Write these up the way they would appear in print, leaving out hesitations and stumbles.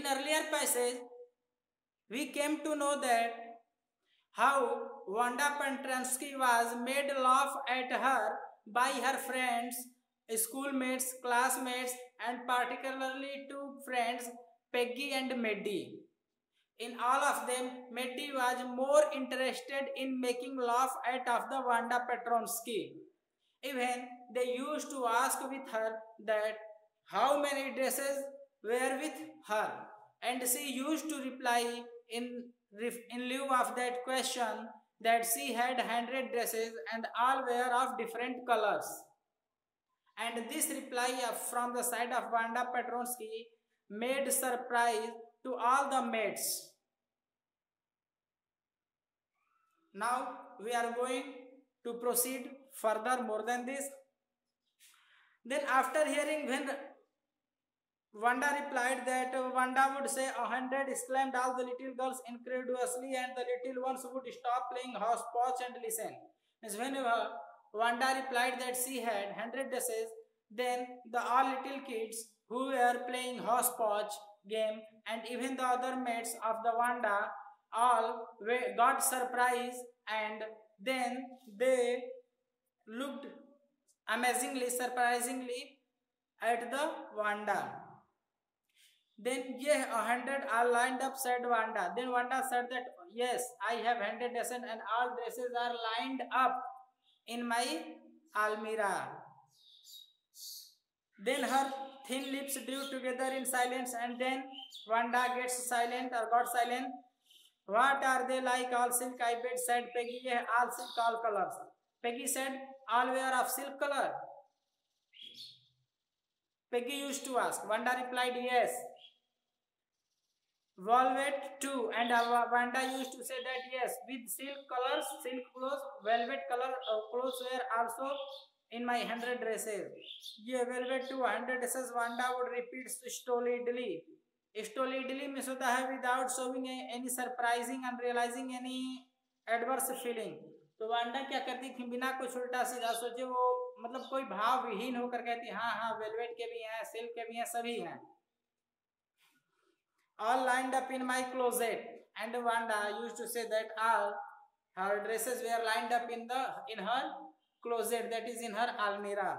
In earlier passage, we came to know that how Wanda Petronsky was made laugh at her by her friends, schoolmates, classmates, and particularly two friends, Peggy and Maddie. In all of them, Maddie was more interested in making laugh at of the Wanda Petronsky. Even they used to ask with her that how many dresses were with her, and she used to reply in lieu of that question that she had 100 dresses and all were of different colors. And this reply from the side of Wanda Petronsky made surprise to all the mates. Now we are going to proceed further more than this. Then after hearing when Wanda replied that Wanda would say 100, exclaimed all the little girls incredulously, and the little ones would stop playing hopscotch and listen. Means when Wanda replied that she had 100 dresses, then the all little kids who were playing hopscotch game and even the other mates of the Wanda all got surprised, and then they looked amazingly, surprisingly at the Wanda. Then yeah, 100 are lined up, said Wanda. Then Wanda said that yes, I have 100 dresses and all dresses are lined up in my almirah. Then her thin lips drew together in silence, and then Wanda gets silent or got silent. What are they like? All silk, I bet, said Peggy. Yeah, all silk, all colors. Peggy said, all were of silk color. Peggy used to ask. Wanda replied, yes. Velvet too, and Wanda used to say that yes, with silk colors, silk clothes, velvet color clothes were also in my 100 dresses. Yeah, velvet too, 100 dresses. Wanda would repeat stolidly. Stolidly means होता है without showing any surprising and realizing any adverse feeling. तो Wanda क्या करती थी बिना कुछ उल्टा सीधा सोचे, वो मतलब कोई भाव विहीन होकर कहती हाँ हाँ वेलवेट के भी हैं, सिल्क के भी हैं, सभी हैं. All lined up in my closet, and Wanda used to say that all her dresses were lined up in her closet, that is in her almirah.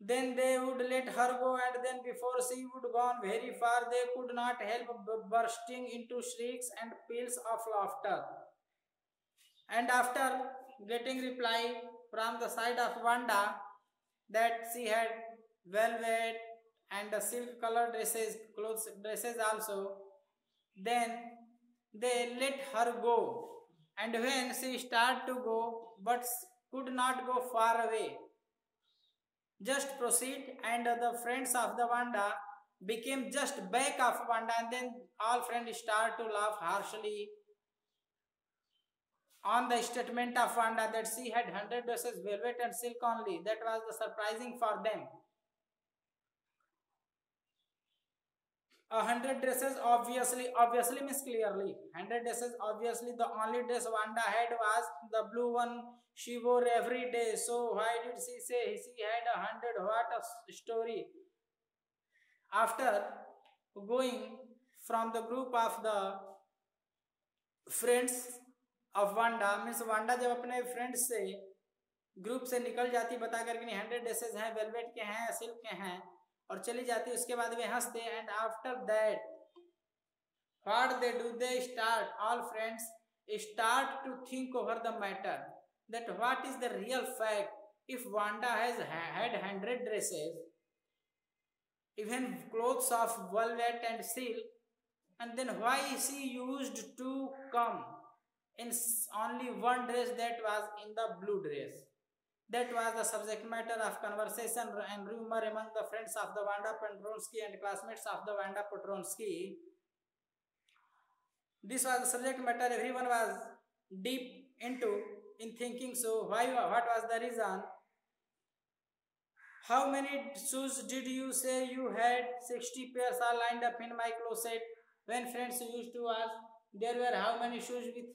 Then they would let her go, and then before she would gone very far, they could not help bursting into shrieks and peals of laughter. And after getting reply from the side of Wanda that she had velvet and the silk colored dresses also, then they let her go. And when she started to go, but could not go far away, just proceed, and the friends of the Wanda became just back of Wanda, and then all friends start to laugh harshly on the statement of Wanda that she had 100 dresses, velvet and silk only. That was the surprising for them. 100 dresses obviously means clearly. 100 dresses obviously the only dress Wanda had was the blue one she wore every day. So why did she say she had 100? What a story. After going from the group of the friends of Wanda, means Wanda जब अपने friends से group से निकल जाती बता करके 100 dresses हैं, velvet के हैं, सिल्क के हैं और चली जाती, उसके बाद वे हंसते. And after that what they do, they start, all friends start to think over the matter that what is the real fact if Wanda has had 100 dresses, even clothes of velvet and silk, and then why she used to come in only one dress, that was in the blue dress. That was the subject matter of conversation and rumor among the friends of the Wanda Petronsky and classmates of the Wanda Petronsky. This was the subject matter everyone was deep into in thinking. So why, what was the reason? How many shoes did you say you had? 60 pairs are lined up in my closet. When friends used to ask, there were how many shoes with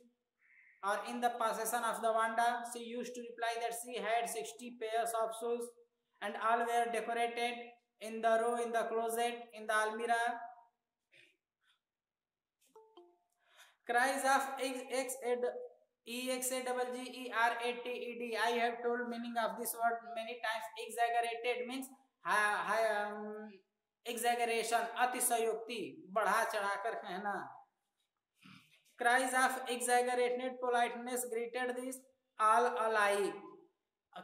or in the possession of the Wanda, she used to reply that she had 60 pairs of shoes and all were decorated in the row, in the closet, in the almirah. Cries of exaggerated. I have told meaning of this word many times. Exaggerated means exaggeration, अतिशयोक्ति, बढ़ा चढ़ाकर कहना. Cries of exaggerated politeness greeted this all alike.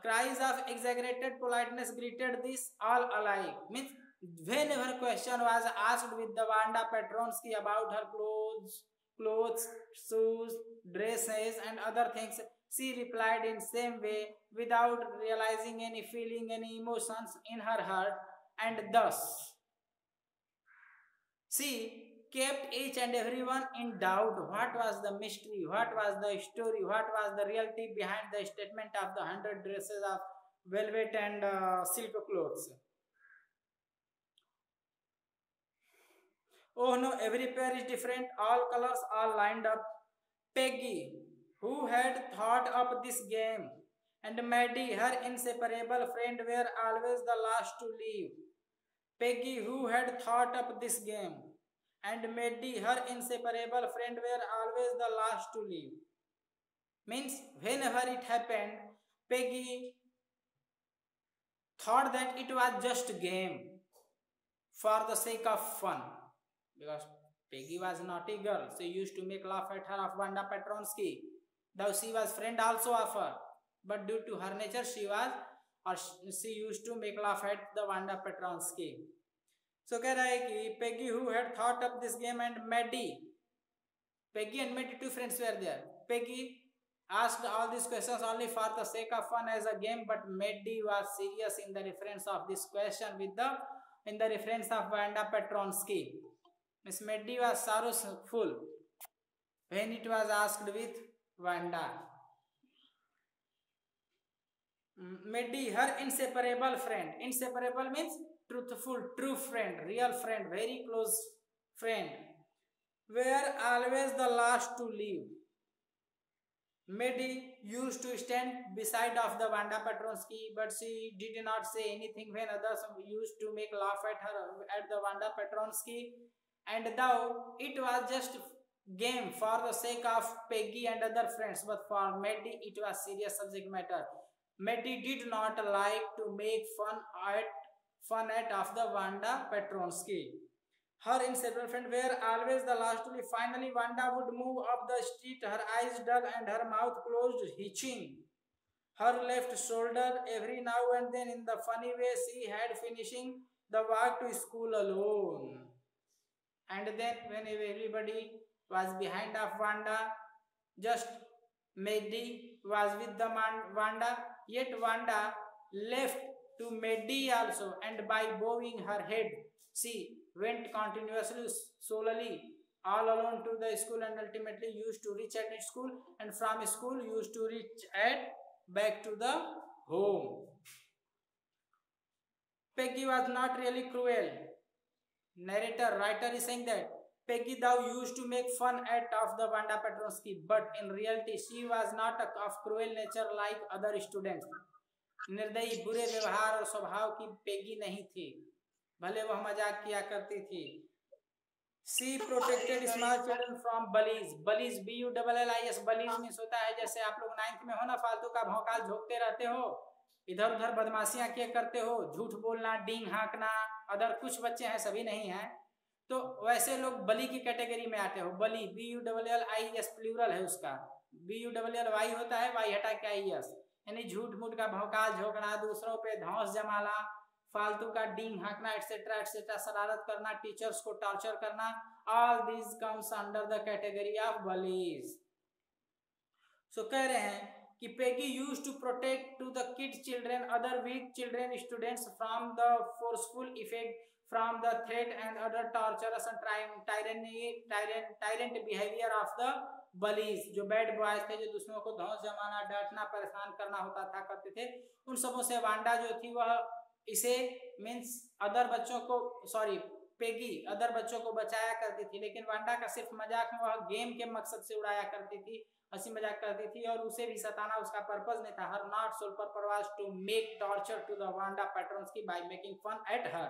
Cries of exaggerated politeness greeted this all alike. Means whenever question was asked with the Wanda Petronsky about her clothes, shoes, dresses, and other things, she replied in same way without realizing any feeling, any emotions in her heart, and thus she kept each and everyone in doubt. What was the mystery? What was the story? What was the reality behind the statement of the 100 dresses of velvet and silk clothes? Oh no, every pair is different, all colors all lined up. Peggy, who had thought up this game, and Maddie, her inseparable friend, were always the last to leave. Peggy, who had thought up this game, and Maddie, her inseparable friend, were always the last to leave. Means, whenever it happened, Peggy thought that it was just a game for the sake of fun. Because Peggy was a naughty girl. She used to make laugh at her of Wanda Petronsky. Though she was friend also of her. But due to her nature, she used to make laugh at the Wanda Petronsky. So कह रहा है कि Peggy, who had thought up this game, and Maddie. Peggy and Maddie, two friends were there. Peggy asked all these questions only for the sake of fun as a game, but Maddie was serious in the reference of this question in the reference of Wanda Petronsky. Miss Maddie was sorrowful when it was asked with Wanda. Maddie, her inseparable friend. Inseparable means truthful, true friend, real friend, very close friend, were always the last to leave. Maddie used to stand beside of the Wanda Petronsky, but she did not say anything when others used to make laugh at her at the Wanda Petronsky. And though it was just game for the sake of Peggy and other friends, but for Maddie it was serious subject matter. Maddie did not like to make fun at of the Wanda Petronsky. Her inseparable friends were always the last to leave. Finally, Wanda would move up the street, her eyes dull and her mouth closed, hitching her left shoulder every now and then in the funny way she had finishing the walk to school alone. And then when everybody was behind of Wanda, just Maddie was with the Wanda, yet Wanda left to Maddie also, and by bowing her head, she went continuously, solely, all alone to the school, and ultimately used to reach at school, and from school used to reach back to the home. Peggy was not really cruel. Writer is saying that Peggy thou used to make fun of the Wanda Petronsky, but in reality she was not of cruel nature like other students. निर्दयी, बुरे व्यवहार और स्वभाव की Peggy नहीं थी, भले वह मजाक किया करती थी. She protected small children from bullies. Bullies, bullies, bullies means होता है जैसे आप लोग 9th में हो ना, फालतू का भौकाल झोंकते रहते हो, इधर उधर बदमाशियां किया करते हो, झूठ बोलना, डींग हाँकना. अदर कुछ बच्चे हैं, सभी नहीं हैं, तो वैसे लोग बली की कैटेगरी में आते हो. बली, BULLIES प्लूरल है उसका. BULLY होता है, वाई हटा के IES, यानी झूठ मूठ का भौकाल झोंकना, दूसरों पे धौंस जमाना, फालतू का डींग हाँकना, एक्सेट्रा एक्सेट्रा, शरारत करना, टीचर्स को टॉर्चर करना. All this comes under the category of bullies. सो कह रहे हैं कि Peggy used to protect to the kid children, other weak children, students from the forceful effect, from the threat and other torturous and tyrant behavior of the bullies. जो bad boys थे, जो दूसरों को धौंस जमाना, डांटना, परेशान करना होता था, करते थे, उन सबों से वांडा जो थी वह इसे मीन्स अदर बच्चों को, सॉरी, पेगी अदर बच्चों को बचाया करती थी, लेकिन वांडा का सिर्फ मजाक में वह गेम के मकसद से उड़ाया करती थी, हंसी मजाक करती थी, और उसे भी सताना उसका पर्पस नहीं था. Her not sole purpose was to make torture to the Wanda Petronski by making fun at her.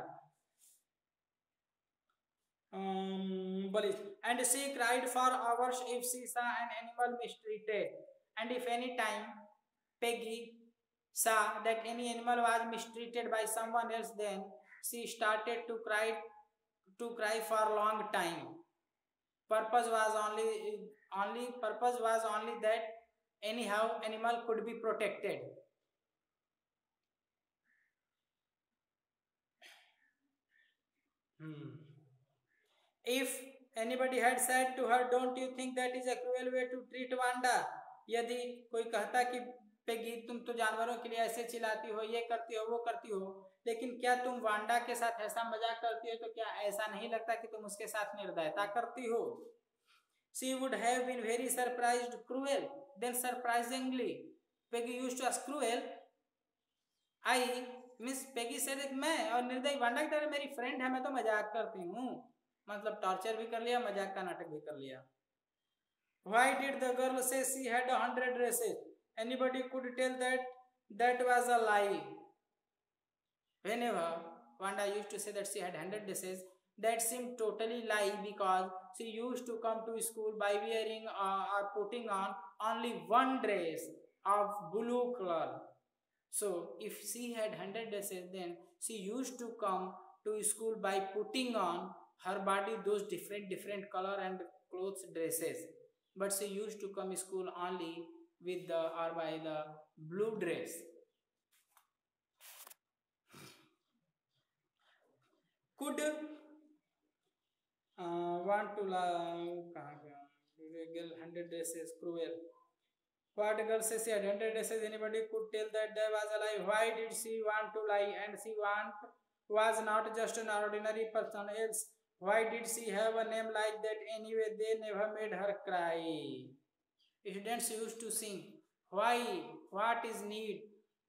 And she cried for hours if she saw an animal mistreated, and if any time Peggy saw that any animal was mistreated by someone else, then she started to cry for a long time. Purpose was only that anyhow animal could be protected. If anybody had said to her, don't you think that is a cruel way to treat Wanda? यदि कोई कहता कि Peggy तुम तो जानवरों के लिए ऐसे चिल्लाती हो, ये करती हो, वो करती हो, लेकिन क्या तुम वांडा के साथ ऐसा मजाक करती हो, तो क्या ऐसा नहीं लगता कि तुम उसके साथ निर्दयता करती हो? She would have been very surprised, cruel. Then surprisingly, Peggy used to ask, cruel? I miss Peggy से मैं और निर्दयी वांडा की तरह मेरी फ्रेंड है, मैं तो मजाक करती हूँ. मतलब टॉर्चर भी कर लिया, मजाक का नाटक भी कर लिया. Why did the girl say she had 100 dresses? Anybody could tell that was a lie. Whenever Wanda used to say that she had 100 dresses, that seemed totally lie, because she used to come to school by wearing or putting on only one dress of blue color. So if she had 100 dresses, then she used to come to school by putting on her body those different color and clothes dresses, but she used to come school only with the or by the blue dress. Could want to girl 100 dresses cruel. What girl says she had 100 dresses? Anybody could tell that there was a lie. Why did she want to lie? And she was not just an ordinary person else. Why did she have a name like that anyway? They never made her cry. Students used to sing. Why? What is need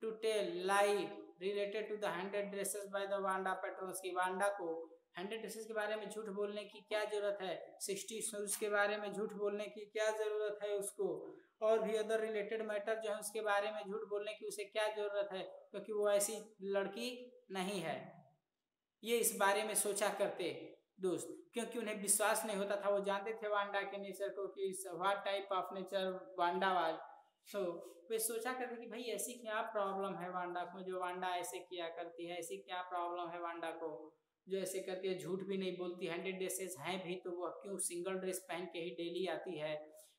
to tell lie related to the 100 dresses by the Wanda Petronsky? Wanda को 100 dresses के बारे में झूठ बोलने की क्या जरूरत है? 60 shoes के बारे में झूठ बोलने की क्या जरूरत है उसको? और भी अदर रिलेटेड मैटर जो है उसके बारे में झूठ बोलने की उसे क्या जरूरत है? क्योंकि वो ऐसी लड़की नहीं है. ये इस बारे में सोचा करते दोस्त, क्योंकि उन्हें विश्वास नहीं होता था. वो जानते थे वांडा के नेचर को कि what type of nature Wanda was. So वे सोचा करते कि भाई ऐसी क्या प्रॉब्लम है वांडा को जो वांडा ऐसे किया करती है, ऐसी क्या प्रॉब्लम है वांडा को जो ऐसे करती है, झूठ भी नहीं बोलती, 100 ड्रेसेस हैं भी तो वह क्यों सिंगल ड्रेस पहन के ही डेली आती है.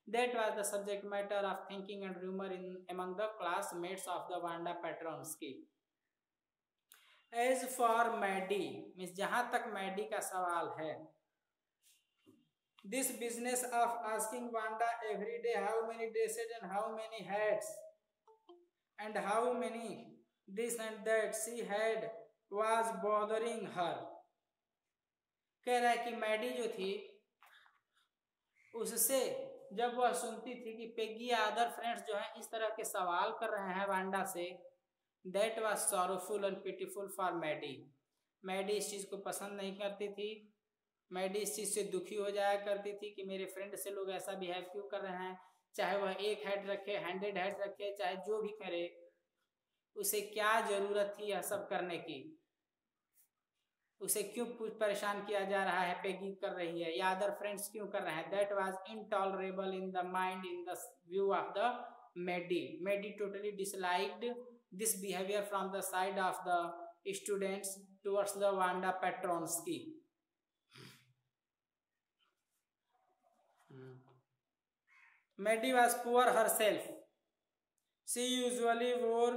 That was the subject matter of thinking and rumor among the classmates of the Wanda Petronsky. As for Maddie, means जहां तक मैडी का सवाल है, this business of asking Wanda every day how many dresses and how many hats and how many this and that she had was bothering her. कह रहा है कि Maddie जो थी उससे जब वह सुनती थी कि पेगी या अदर फ्रेंड्स जो हैं इस तरह के सवाल कर रहे हैं वांडा से, that was sorrowful and pitiful for Maddy. Maddy इस चीज़ को पसंद नहीं करती थी. मैडी इस चीज़ से दुखी हो जाया करती थी कि मेरे फ्रेंड से लोग ऐसा बिहेव क्यों कर रहे हैं, चाहे वह 1 हेड रखे, 100 हेड रखे, चाहे जो भी करे, उसे क्या ज़रूरत थी यह सब करने की? उसे क्यों परेशान किया जा रहा है, पेगी कर रही है या अदर फ्रेंड्स क्यों कर रहे हैं? That was intolerable in the mind in the view of the Maddie. Maddie totally disliked this behaviour from the side of the students towards the Wanda Petronski. Maddie was poor herself. She usually wore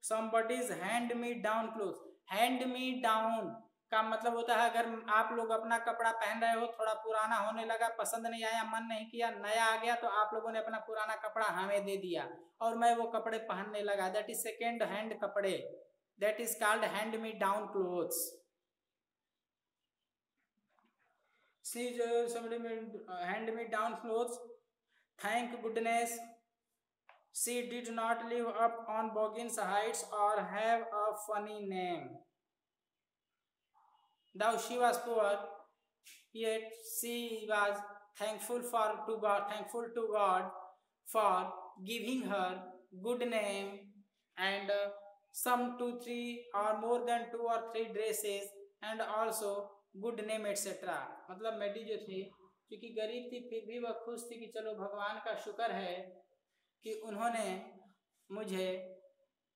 somebody's hand-me-down clothes. Hand-me-down का मतलब होता है अगर आप लोग अपना कपड़ा पहन रहे हो, थोड़ा पुराना होने लगा, पसंद नहीं आया, मन नहीं किया, नया आ गया, तो आप लोगों ने अपना पुराना कपड़ा हमें दे दिया और मैं वो कपड़े पहनने लगा. दैट इज सेकेंड हैंड कपड़े. That is called hand me down clothes. See hand me down clothes. Thank goodness she did not live up on Boggins Heights or have a funny name. Though she was poor, yet she was thankful to God for giving her good name and some 2 3 or more than 2 or 3 dresses and also good name etc. मतलब मेडी जो थी क्योंकि गरीब थी फिर भी वह खुश थी कि चलो भगवान का शुक्र है कि उन्होंने मुझे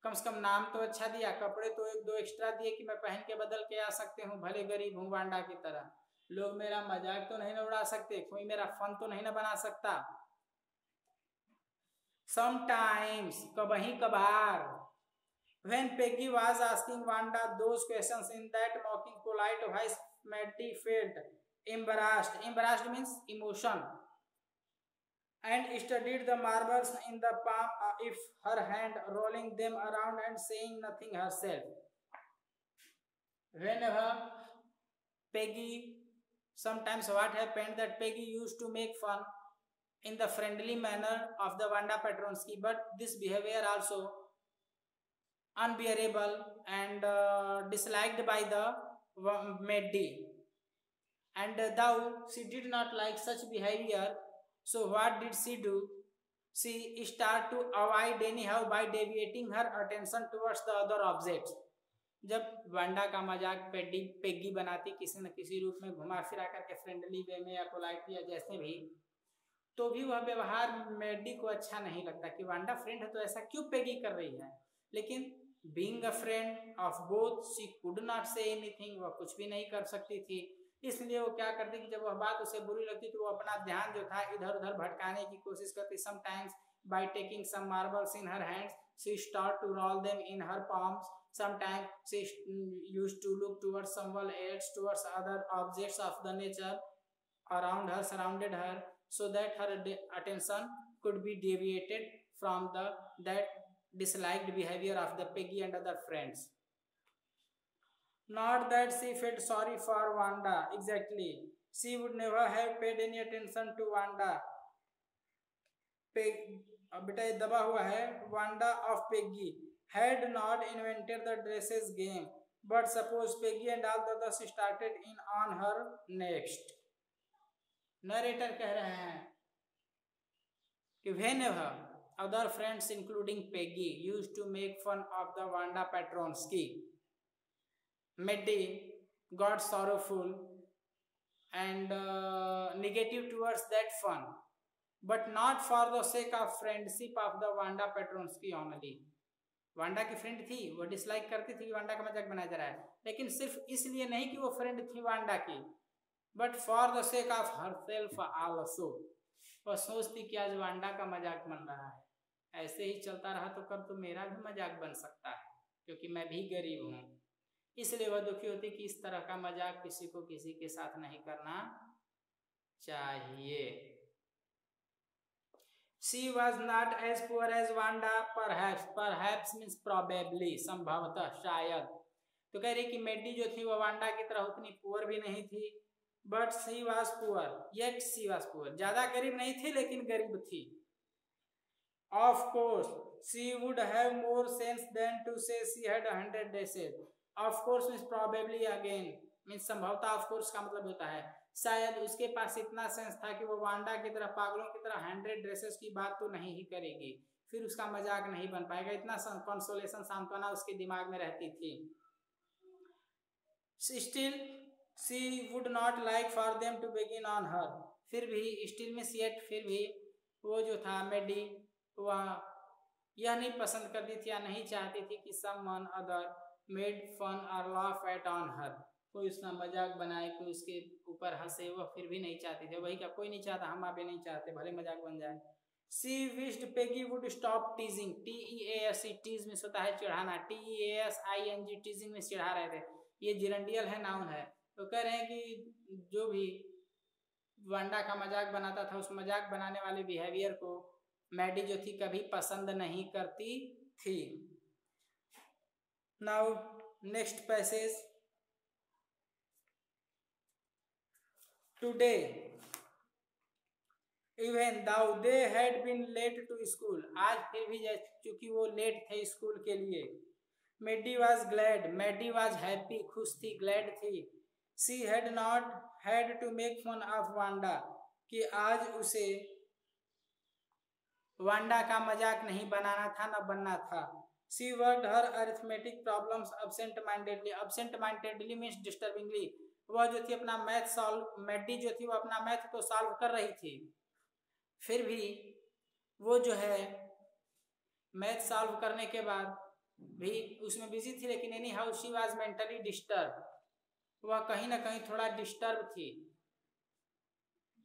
कम से कम नाम तो अच्छा दिया, कपड़े तो 1 2 एक्स्ट्रा दिए कि मैं पहन के बदल के आ सकते हूँ, भले गरीब हूँ वांडा की तरह, लोग मेरा मजाक तो नहीं ना उड़ा सकते, कोई मेरा फन तो नहीं ना बना सकता। Sometimes कभी कभार when Peggy was asking Wanda those questions in that mocking polite voice, Maddie felt embarrassed means emotion, and studied the marbles in the palm of her hand, rolling them around and saying nothing herself. Whenever Peggy, sometimes what happened that Peggy used to make fun in the friendly manner of the Wanda Petronsky, but this behavior also unbearable and disliked by the Maddie. And though she did not like such behavior, so what did she do? She started to avoid anyhow by deviating her attention towards the other objects. जब Wanda का मजाक पेग्गी बनाती किसी न किसी रूप में घुमा फिरा करके फ्रेंडली वे में या पोलाइटली या जैसे भी, तो भी वह व्यवहार मेडी को अच्छा नहीं लगता कि वांडा फ्रेंड है तो ऐसा क्यों पेगी कर रही है। लेकिन being a friend of both she could not say anything, वह कुछ भी नहीं कर सकती थी। इसलिए वो क्या करती कि जब वह बात उसे बुरी लगती तो वो अपना ध्यान जो था इधर उधर भटकाने की कोशिश करती। Sometimes by taking some marbles in her hands, she started to roll them in her palms. Sometimes she used to look towards someone else, towards other objects of the nature around her, surrounded her, so that her attention could be deviated from that disliked behavior of the Peggy and other friends. Not that she felt sorry for Wanda, exactly. She would never have paid any attention to Wanda. बेटा ये दबा हुआ है। Wanda of Peggy had not invented the dresses game, but suppose Peggy and all the others started in on her next. Narrator कह रहे हैं कि whenever other friends including Peggy used to make fun of the Wanda Petronsky, Maddie got sorrowful and negative towards that fun, but not for the sake of friendship of the Wanda Petronsky only. Wanda की friend थी, वो dislike करती थी कि Wanda का मजाक बनाया जा रहा है, लेकिन सिर्फ इसलिए नहीं कि वो फ्रेंड थी वांडा की, but for the sake of herself also. वो सोचती कि आज वांडा का मजाक बन रहा है, ऐसे ही चलता रहा तो कब तो मेरा भी मजाक बन सकता है क्योंकि मैं भी गरीब हूँ। इसलिए वह दुखी होती कि इस तरह का मजाक किसी को किसी के साथ नहीं करना चाहिए। She was not as poor as Wanda, perhaps means probably, संभवतः शायद। तो कह रही कि मेडी जो थी वो वांडा की तरह उतनी पुअर भी नहीं थी, but she was poor, yet she was poor, ज्यादा गरीब नहीं थी लेकिन गरीब थी। Of course, she would have more sense than to say she had 100 dresses. Of course means probably again means संभवतः। of course का मतलब होता है शायद उसके पास इतना सेंस था कि वो वांडा की तरह पागलों की तरह 100 ड्रेसेस की बात तो नहीं ही करेगी, फिर उसका मजाक नहीं बन पाएगा, इतना कंसोलेशन सांत्वना उसके दिमाग में रहती थी। Still she would not like for them to begin on her, फिर भी स्टिल में सीएट फिर भी वो जो था मेडी वह यह नहीं पसंद करती थी या नहीं चाहती थी कि someone other made fun or laugh at on her, कोई उसका मजाक बनाए, कोई उसके ऊपर हंसे, वह फिर भी नहीं चाहती थी। वही क्या कोई नहीं चाहता, हम आप नहीं चाहते भले मजाक बन जाए। She wished Peggy would stop teasing, teas tease में होता है चिढ़ाना, teasing teasing में चिढ़ा रहे थे, ये जिरंडियल है नाउन है। तो कह रहे हैं कि जो भी वांडा का मजाक बनाता था उस मजाक बनाने वाले बिहेवियर को मैडी जो थी कभी पसंद नहीं करती थी। Now next passage. Today, even though they had been late to school, आज फिर भी चूंकि वो लेट थे स्कूल के लिए, Maddie was glad, Maddie was happy, खुश थी, glad थी, She had not had to make fun of Wanda, कि आज उसे वांडा का मजाक नहीं बनाना था न बनना था. She worked her arithmetic problems absent-mindedly. Absent-mindedly means disturbingly. वह जो थी अपना मैथ सॉल्व, मैडी जो थी वो अपना मैथ तो सॉल्व कर रही थी, फिर भी वो जो है मैथ सॉल्व करने के बाद भी उसमें बिजी थी, लेकिन any how she was mentally disturb. वह कहीं ना कहीं थोड़ा डिस्टर्ब थी,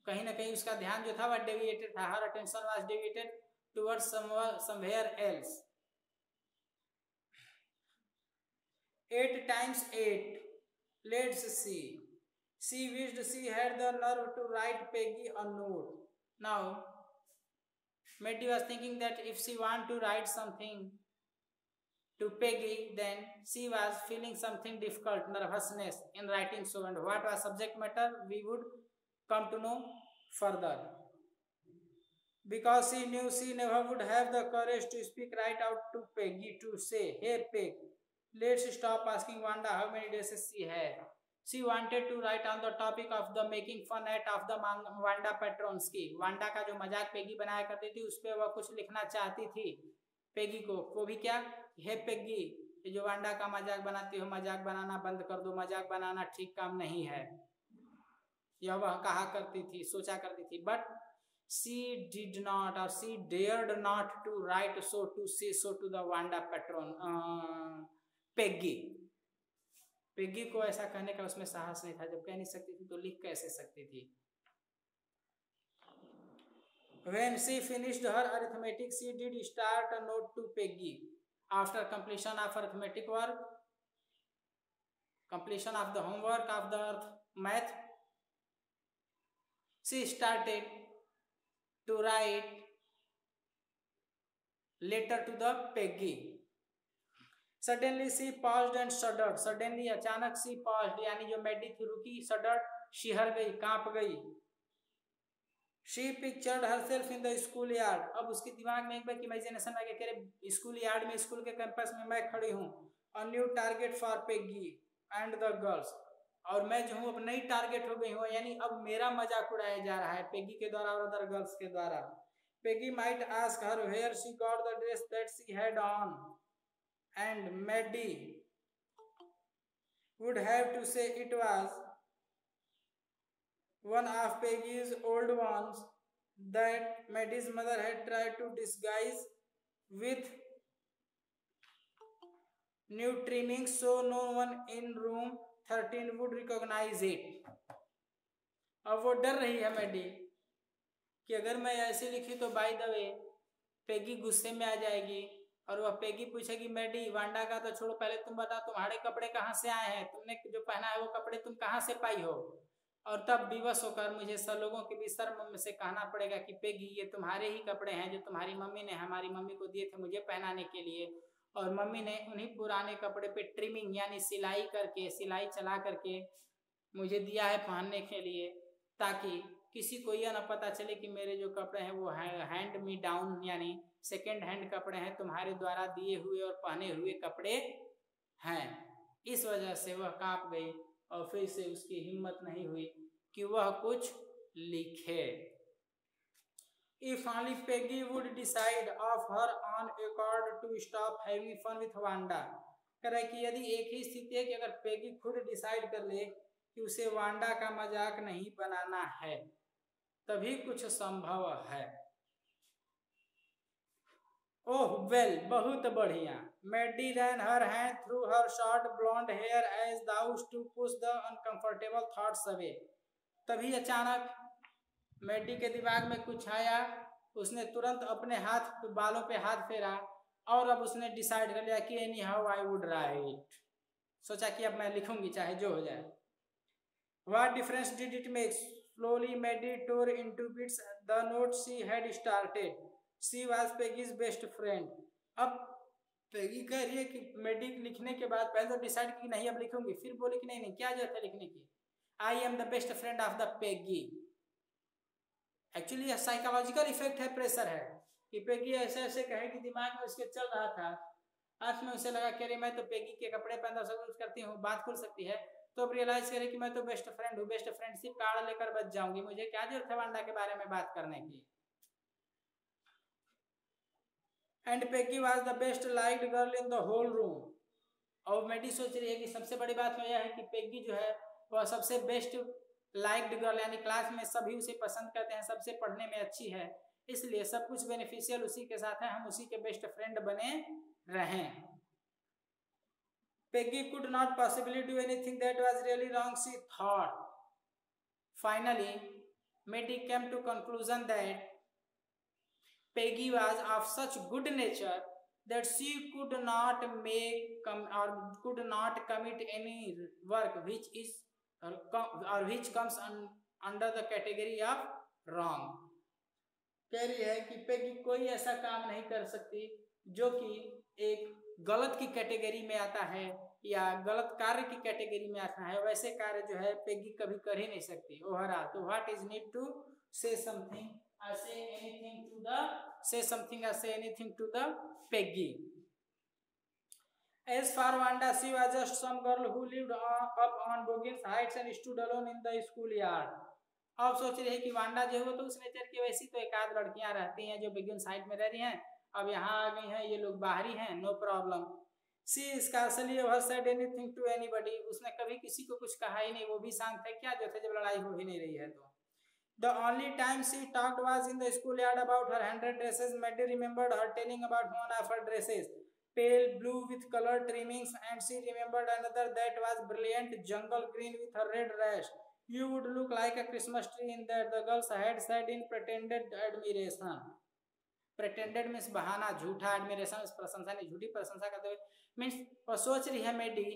कहीं ना कहीं उसका ध्यान जो था वह डेविएटेड था. Her attention was deviated towards somewhere else. 8 times 8. Let's see. She wished she had the nerve to write Peggy a note. Now, Maddie was thinking that if she want to write something to Peggy, then she was feeling something difficult, nervousness in writing so. And what was subject matter, we would come to know further. Because she knew she never would have the courage to speak right out to Peggy, to say, "Hey Peg, let's stop asking Wanda how many days she had." She wanted to write on the topic of the making fun at of the Wanda Petronsky. Wanda का जो मजाक Peggy बनाया करती थी उस पर वह कुछ लिखना चाहती थी पेगी को. वो भी क्या, हे पेगी, ये जो वांडा का मजाक बनाती हो, मजाक बनाना बंद कर दो, मजाक बनाना ठीक काम नहीं है, यह वह कहा करती थी, सोचा करती थी. But she did not, or she dared not to write so, to say so to the Wanda Patron, Peggy. Peggy को ऐसा कहने का उसमें साहस नहीं था. जब कह नहीं सकती थी तो लिख कैसे सकती थी. When she finished her arithmetic, she did start a note to Peggy. After completion of arithmetic work, completion of the homework of the math, she started to write letter to the Peggy. Suddenly she paused and shuddered. Suddenly अचानक she paused, यानी जो Maddie थी रुकी, shuddered शिहर गई, कांप गई. She pictured herself in the school yard. अब उसके दिमाग में एक बार इमेजिनेशन आ गया कि अरे स्कूल यार्ड में, स्कूल के कैंपस में मैं खड़ी हूँ. A new target for Peggy and the girls. और मैं जो हूँ अब नई टारगेट हो गई हूँ, यानी अब मेरा मजाक उड़ाया जा रहा है पेगी के द्वारा और अदर गर्ल्स के द्वारा. Peggy might ask her where she got the dress that she had on, and Maddie would have to say it was one of Peggy's old ones that Maddie's mother had tried to disguise with new trimmings so no one in room 13 would recognize it. अब वो डर रही है Maddie कि अगर मैं ऐसे लिखी तो बाय द वे पेगी गुस्से में आ जाएगी और वह पेगी पूछेगी, मैडी वांडा का तो छोड़ो, पहले तुम बताओ तुम्हारे कपड़े कहाँ से आए हैं, तुमने जो पहना है वो कपड़े तुम कहाँ से पाई हो. और तब विवश होकर मुझे सब लोगों के भी शर्म से कहना पड़ेगा कि पेगी ये तुम्हारे ही कपड़े हैं जो तुम्हारी मम्मी ने हमारी मम्मी को दिए थे मुझे पहनाने के लिए, और मम्मी ने उन्हीं पुराने कपड़े पे ट्रिमिंग यानी सिलाई करके, सिलाई चला करके मुझे दिया है पहनने के लिए, ताकि किसी को यह ना पता चले कि मेरे जो कपड़े हैं वो हैंड मी डाउन यानी सेकेंड हैंड कपड़े हैं, तुम्हारे द्वारा दिए हुए और पहने हुए कपड़े हैं. इस वजह से वह कांप गई और फिर से उसकी हिम्मत नहीं हुई कि वह कुछ लिखे. If only Peggy would decide of her own accord to stop having fun with Wanda. कह रहा है कि यदि एक ही स्थिति है कि अगर पेगी खुद डिसाइड कर ले कि उसे वांडा का मजाक नहीं बनाना है, तभी कुछ संभव है. ओह वेल, बहुत बढ़िया. Maddy ran her hand through her short blonde hair as though to push the uncomfortable thoughts away. तभी अचानक मैडी के दिमाग में कुछ आया, उसने तुरंत अपने हाथ बालों पे हाथ फेरा और अब उसने डिसाइड कर लिया कि any how I would write. सोचा कि अब मैं लिखूंगी चाहे जो हो जाए. What difference did it make? Slowly Maddie tore into bits the note she had started. She was Peggy's best friend. अब पेगी कह रही है कि मैडी लिखने के बाद पहले तो डिसाइड की नहीं अब लिखूंगी, फिर बोली कि नहीं क्या जरूरत है लिखने की. I am the best friend of the Peggy. Actually यह साइकोलॉजिकल इफेक्ट है, प्रेशर है कि पेगी ऐसे ऐसे कहेगी, दिमाग में उसके चल रहा था, आज में उसे लगा कि अरे मैं तो पेगी के कपड़े पहनता सब कुछ करती हूँ, बात खुल सकती है. तो अब रियलाइज करे कि मैं तो बेस्ट फ्रेंड हूँ, बेस्ट फ्रेंडशिप कार्ड लेकर बच जाऊंगी, मुझे क्या जरूरत है वांडा के बारे में बात करने की। And Peggy was the best liked girl in the whole room. और मेडी सोच रही है कि सबसे बड़ी बात यह है कि पेगी जो है वह सबसे बेस्ट लाइक्ड गर्ल, यानी क्लास में सभी उसे पसंद करते हैं, सबसे पढ़ने में अच्छी है, इसलिए सब कुछ बेनिफिशियल उसी के साथ है, हम उसी के बेस्ट फ्रेंड बने रहें। Peggy could not possibly do anything that was really wrong, she thought. Finally, Maddie came to conclusion that Peggy was of such good nature that she could not commit any work which is or which comes under the category of wrong. कह रही है कि Peggy कोई ऐसा काम नहीं कर सकती जो कि एक गलत की कैटेगरी में आता है या गलत कार्य की कैटेगरी में आता है, वैसे कार्य जो है पेगी कभी कर ही नहीं सकती। ओवरऑल तो what is need to say something or say anything to the say anything to the Peggy. As for Wanda, she was just some girl who lived up on Bogins Heights and stood alone in the schoolyard. अब सोच रही है कि Wanda जो है तो उस nature की वैसी तो एक आध लड़कियां रहती हैं जो बिगिन साइड में रह रही हैं, अब यहाँ आ गई हैं, ये लोग बाहरी हैं, no problem. She scarcely ever said anything to anybody. उसने कभी किसी को कुछ कहा ही नहीं, वो भी शांत है, क्या जो थे जब लड़ाई हो ही नहीं रही है तो। The only time she talked was in the schoolyard about her 100 dresses. Maddie remembered her telling about one of her dresses, pale blue with colored trimmings, and she remembered another that was brilliant jungle green with a red rash. You would look like a Christmas tree in that, the girls had said in pretended admiration. Pretended means बहाना, झूठा, admiration प्रशंसा नहीं, झूठी प्रशंसा करते हुए means वो सोच रही है मेडी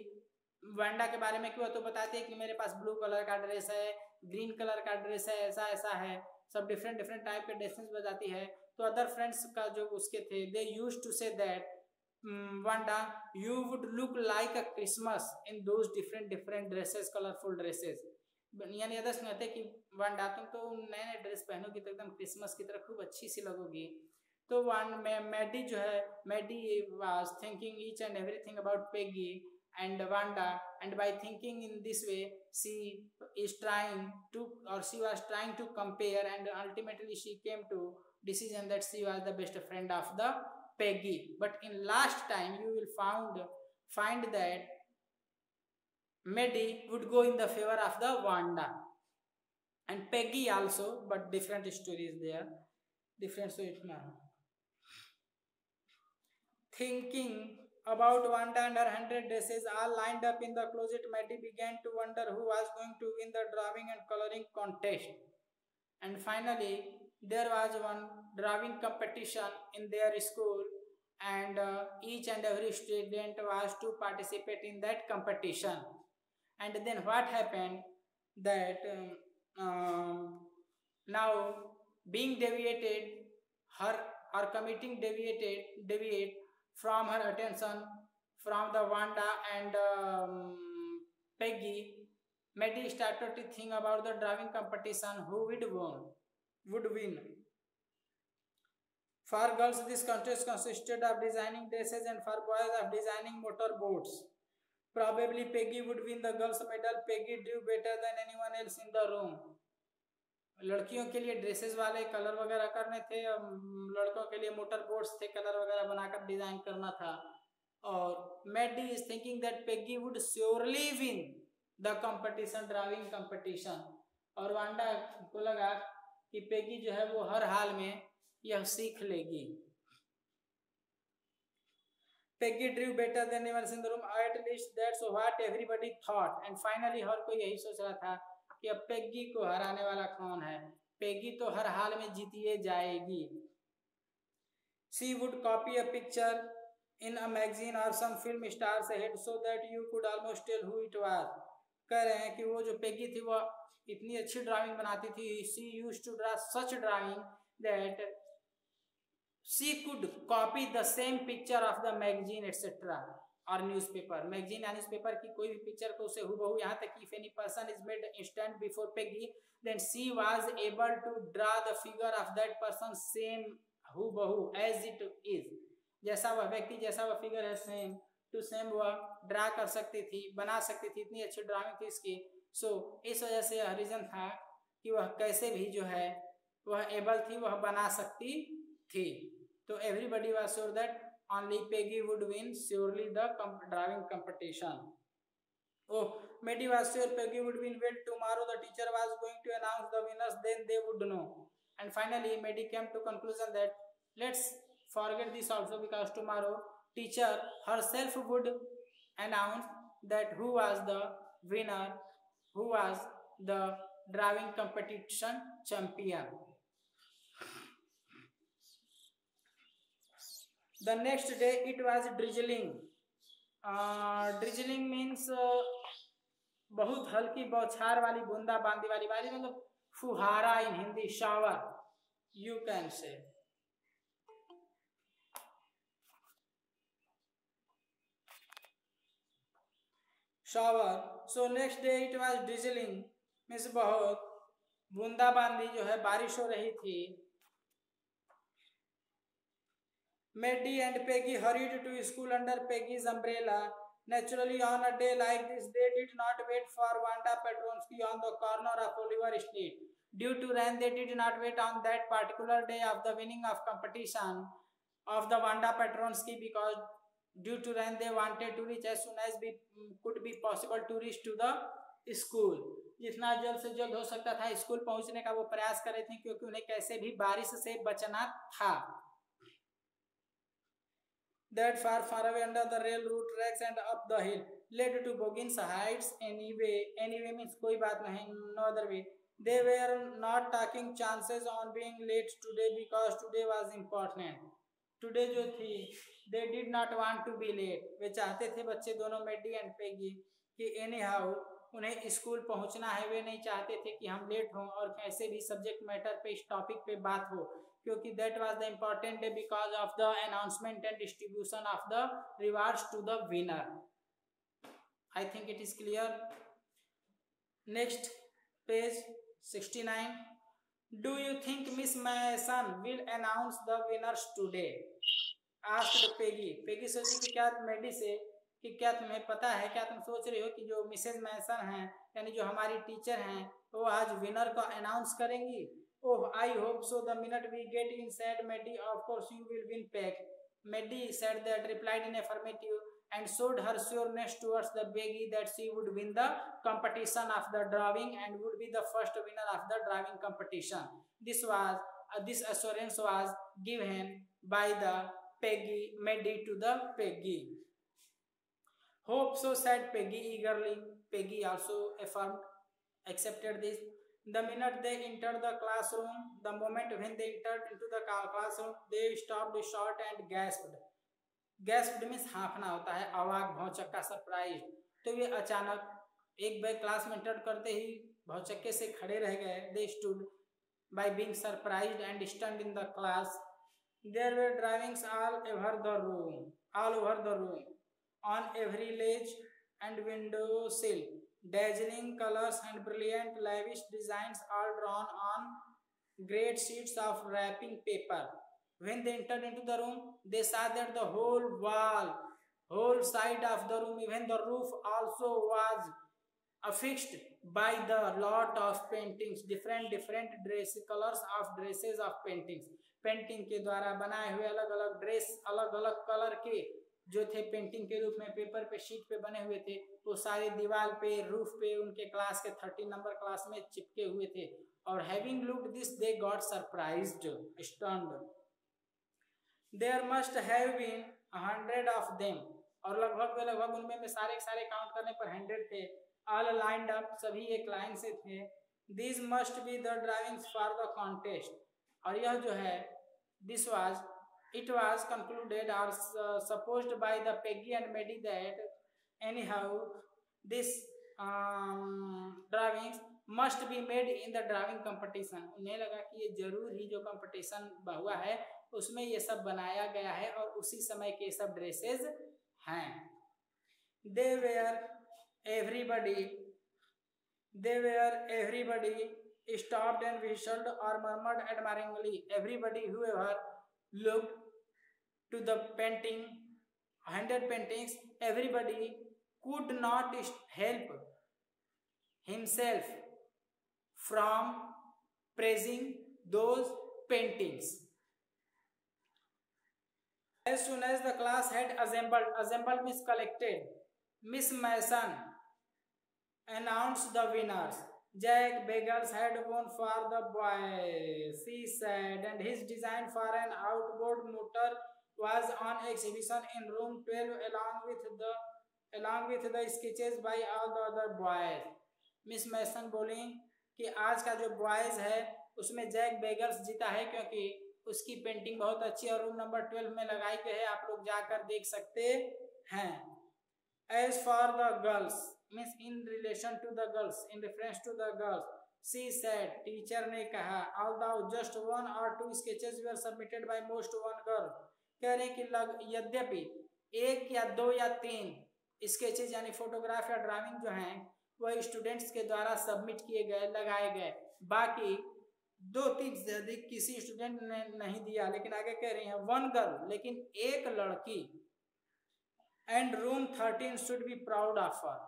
वांडा के बारे में, क्यों तो बताते हैं कि मेरे पास ब्लू कलर का ड्रेस है, ग्रीन कलर का ड्रेस है, ऐसा ऐसा है, सब डिफरेंट टाइप के ड्रेसेस बताती है। तो अदर फ्रेंड्स का जो उसके थे, they used to say that Wanda you would look like a Christmas in those different dresses, colourful dresses, यानी अदर्स कहते कि वांडा तुम तो नए नए ड्रेस पहनोगी तो एकदम क्रिसमस की तरह खूब अच्छी सी लगोगी। तो मैडी जो है, Maddie was thinking each and everything about Peggy and Wanda, and by thinking in this way she was trying to compare, and ultimately she came to decision that she was the best friend of the Peggy. But in last time you will find that Maddie would go in the favor of the Wanda and Peggy also, but different stories there, different stories now. Thinking about Wanda and her 100 dresses all lined up in the closet, Maddie began to wonder who was going to win the drawing and coloring contest. And finally, there was one drawing competition in their school, and each and every student was to participate in that competition. And then what happened that now being deviated, her committing deviate from her attention from the Wanda and Peggy, Maddie started to think about the drawing competition, who would win. For girls, this contest consisted of designing dresses, and for boys of designing motorboats. Probably Peggy would win the girls' medal. Peggy drew better than anyone else in the room. लड़कियों के लिए dresses वाले colour वगैरह करने थे, लड़कों के लिए मोटर बोट्स थे, कलर वगैरह बनाकर डिजाइन करना था। और Maddie is thinking that Peggy would surely win the competition, driving competition. और वांडा को लगा कि पेगी जो है वो हर हाल में यह सीख लेगी। Peggy drew better than anyone in the room, at least that's what everybody thought. And finally हर कोई यही सोच रहा था कि अब पेगी को हराने वाला कौन है, पेगी तो हर हाल में जीती जाएगी। She would copy a picture in a magazine or some film star's head so that you could almost tell who it was. कह रहे हैं कि वो जो पेगी थी वो इतनी अच्छी ड्राइंग बनाती थी, she used to draw such drawing that she could copy the same picture of the magazine etc. और न्यूज़पेपर, मैगजीन या न्यूज़पेपर की कोई भी पिक्चर को उसे हुबहू, यहाँ तक कि if any person is made stand before Peggy, then she was able to draw the figure of that person same हुबहू as it is, जैसा वह व्यक्ति, जैसा वह फिगर है सेम टू सेम वह ड्रा कर सकती थी, बना सकती थी, इतनी अच्छी ड्राइंग थी इसकी। सो इस वजह से यह रीजन था कि वह कैसे भी जो है वह एबल थी, वह बना सकती थी। तो everybody was sure that only Peggy would win surely the drawing competition. Oh, Mehdi was sure Peggy would win. Well, tomorrow the teacher was going to announce the winners, then they would know. And finally, Mehdi came to conclusion that let's forget this also, because tomorrow teacher herself would announce that who was the winner, who was the drawing competition champion. The next day it was drizzling. Drizzling means बहुत हल्की बौछार वाली, बूंदाबांदी वाली बारिश, मतलब फुहारा in Hindi, shower you can say. Shower. So next day it was drizzling means बहुत बूंदाबांदी जो है बारिश हो रही थी। Maddie and Peggy hurried to school under Peggy's umbrella. Naturally, on a day like this, they did not wait for Wanda Petronsky on the corner of Oliver Street. Due to rain, they did not wait on that particular day of the winning of competition of the Wanda Petronsky, because due to rain, they wanted to reach as soon as could be possible to reach to the school. जितना जल्द से जल्द हो सकता था school पहुंचने का वो प्रयास कर रहे थे, क्योंकि उन्हें कैसे भी बारिश से बचना था। That far away under the railroad tracks and up the hill led to Boggins Heights. Anyway means कोई बात नहीं, no other way. They were not taking chances on being late today because today was important. Today जो थी, they did not want to be late. वे चाहते थे बच्चे दोनों मेडी and Peggy कि anyhow उन्हें स्कूल पहुंचना है। वे नहीं चाहते थे कि हम लेट हों और कैसे भी सब्जेक्ट मैटर पे, इस टॉपिक पे बात हो, क्योंकि that was the important day because of the announcement and distribution of the rewards to the winner. I think it is clear. Next page 69. Do you think Miss Mason will announce the winners today? Asked Peggy. Peggy सोची कि क्या मेडी से कि क्या तुम्हें पता है, क्या तुम सोच रही हो कि जो मिसेज मैसन हैं, यानी जो हमारी टीचर हैं, वो आज विनर को अनाउंस करेंगी? Oh, I hope so. The minute we get in, said Maddie. Of course you will win, Peg. Maddie said that, replied in affirmative, and showed her sureness towards the Peggy that she would win the competition of the drawing and would be the first winner of the drawing competition. This assurance was given by the Maddie to the Peggy. Hope so, said Peggy eagerly. Peggy also affirmed, accepted this. The minute they entered the classroom, the moment when they entered into the classroom, they stopped short and gasped. Gasped means हाँफना होता है, अवाक, भौचक्का, surprise. तो वे अचानक एक बार class में enter करते ही भौचक्के से खड़े रह गए। They stood by being surprised and stunned in the class. There were drawings all over the room, on every ledge and window sill. Dazzling colors and brilliant lavish designs all drawn on great sheets of wrapping paper. When they entered into the room, they saw that the whole wall, whole side of the room, even the roof also was affixed by the lot of paintings, different colors of dresses of paintings. Painting के द्वारा बनाए हुए अलग अलग dress, अलग अलग colour के जो थे पेंटिंग के रूप में पेपर पे, शीट पे बने हुए थे, वो सारे दीवार पे, रूफ पे उनके क्लास के 13 नंबर क्लास में चिपके हुए थे। और having looked this they got surprised, stunned. There must have been 100 of them, और लगभग उनमें में सारे काउंट करने पर 100 थे। ऑल लाइंड अप, सभी एक लाइन से थे। This must be the drawings for the contest, और यह जो है it was concluded or supposed by the Peggy and Maddie that anyhow this drawings must be made in the drawing competition. उन्हें लगा कि ये जरूर ही जो कंपटीशन हुआ है उसमें ये सब बनाया गया है और उसी समय के सब ड्रेसेस हैं। They were everybody stopped and whistled or murmured admiringly. Everybody, whoever looked to the painting 100 paintings, everybody could not help himself from praising those paintings. As soon as the class had assembled means collected, Miss Mason announced the winners. Jack Bagels had won for the boys, she said, and his design for an outboard motor was on exhibition in room 12 along with the sketches by all the other boys. Miss Mason बोली कि आज का जो boys है उसमें Jack Beagles जीता है क्योंकि उसकी पेंटिंग बहुत अच्छी है और रूम नंबर 12 में लगाई गई है, आप लोग जाकर देख सकते हैं. As for the girls, means in relation to the girls, in reference to the girls, she said, teacher ने कहा, although just one or two sketches were submitted by most one girl, कह रहे कि यद्यपि एक या दो या तीन स्केचेज यानी फोटोग्राफ या ड्राइंग जो हैं वह स्टूडेंट्स के द्वारा सबमिट किए गए, लगाए गए, बाकी 2-3 से अधिक किसी स्टूडेंट ने नहीं दिया. लेकिन आगे कह रही हैं वन गर्ल, लेकिन एक लड़की, and room 13 should be proud of her,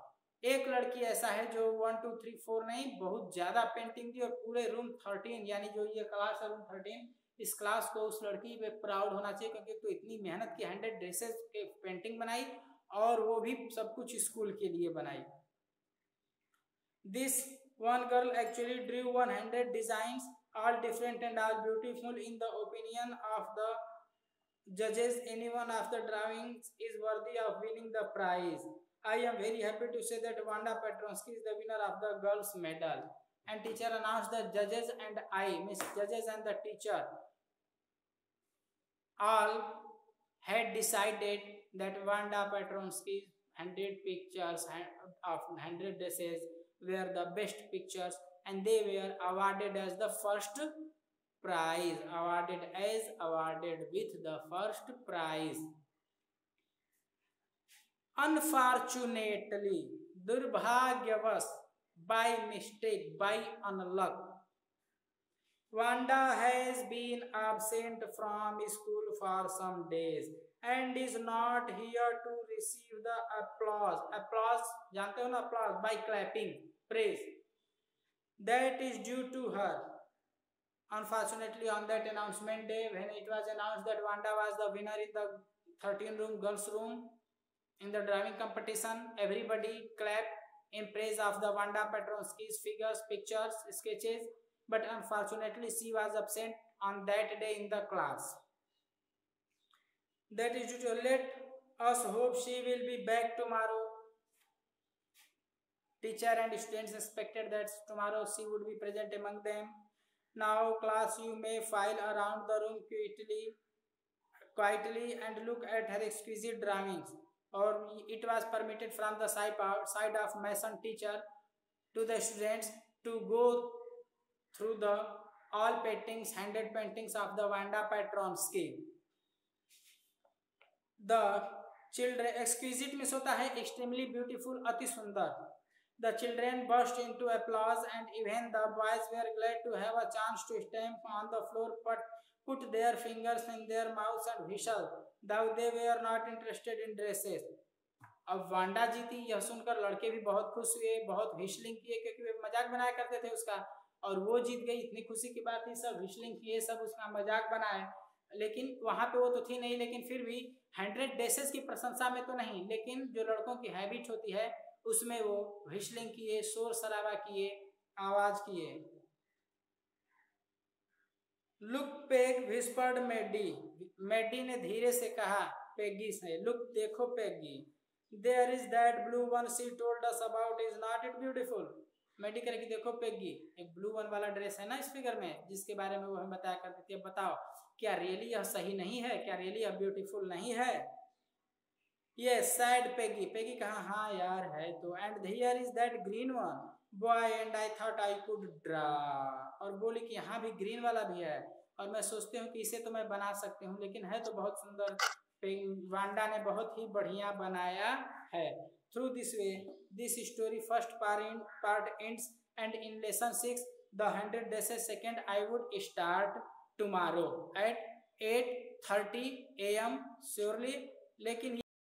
एक लड़की ऐसा है जो 1 2 3 4 नहीं बहुत ज्यादा पेंटिंग दी और पूरे रूम 13 यानी जो ये क्लास है रूम 13, इस क्लास को उस लड़की पे प्राउड होना चाहिए क्योंकि तो इतनी मेहनत की 100 ड्रेसेस के पेंटिंग बनाई और वो भी सब कुछ स्कूल के लिए बनाई. This one girl actually drew 100 designs, all different and all beautiful in the opinion of the judges. Any one of the drawings is worthy of winning the prize. I am very happy to say that Wanda Petronsky is the winner of the girls medal. And teacher announced the judges and judges and the teacher all had decided that Wanda Petronsky's 100 pictures of 100 dresses were the best pictures and they were awarded as the first prize, awarded with the first prize. Unfortunately, दुर्भाग्यवश, by mistake, by unluck, Wanda has been absent from school for some days and is not here to receive the applause. Applause, जानते हो ना applause, by clapping, praise, that is due to her. Unfortunately, on that announcement day, when it was announced that Wanda was the winner in the 13 room girls room in the drawing competition, everybody clapped in praise of the Wanda Petronsky's figures, pictures, sketches, but unfortunately she was absent on that day in the class. That is due to, let us hope she will be back tomorrow. Teacher and students expected that tomorrow she would be present among them. Now class, you may file around the room quietly and look at her exquisite drawings. Or it was permitted from the side of Mason teacher to the students to go through the all paintings, 100 paintings of the Wanda Petronsky. The children, exquisite means होता है extremely beautiful, अति सुंदर. The children burst into applause and even the boys were glad to have a chance to stamp on the floor, but put their fingers in their mouths and whistle, though they were not interested in dresses. अब Wanda जीती यह सुनकर लड़के भी बहुत खुश हुए, बहुत व्हिस्लिंग किए क्योंकि वे मजाक बनाया करते थे उसका, और वो जीत गई, इतनी खुशी की बात थी, सब व्हिस्लिंग किए, सब उसका मजाक बनाए. लेकिन वहां पे वो तो थी नहीं, लेकिन फिर भी 100 ड्रेसेस की प्रशंसा में तो नहीं, लेकिन जो लड़कों की हैबिट होती है उसमें वो व्हिस्लिंग किए, शोर शराबा किए, आवाज किए. लुक पेग विस्पर्ड मैडी ने धीरे से कहा पेगी से, लुक देखो Peggy, there is that blue one she told us about, is not it beautiful. Maddie कह रही देखो पेगी, एक ब्लू वन वाला ड्रेस है ना इस फिगर में जिसके बारे में वो हमें बताया करती थी, अब बताओ क्या रियली यह सही नहीं है, क्या रियली यह ब्यूटीफुल नहीं है. ये सैड पेगी कहा हाँ यार है तो. And here is that green one boy and I thought I could draw, और बोली कि यहाँ भी ग्रीन वाला भी है और मैं सोचती हूँ कि इसे तो मैं बना सकती हूँ, लेकिन है तो बहुत सुंदर, वांडा ने बहुत ही बढ़िया बनाया है. Through this way this story first part ends and in lesson 6 the 100 dresses second I would start tomorrow at 8:30 AM surely. लेकिन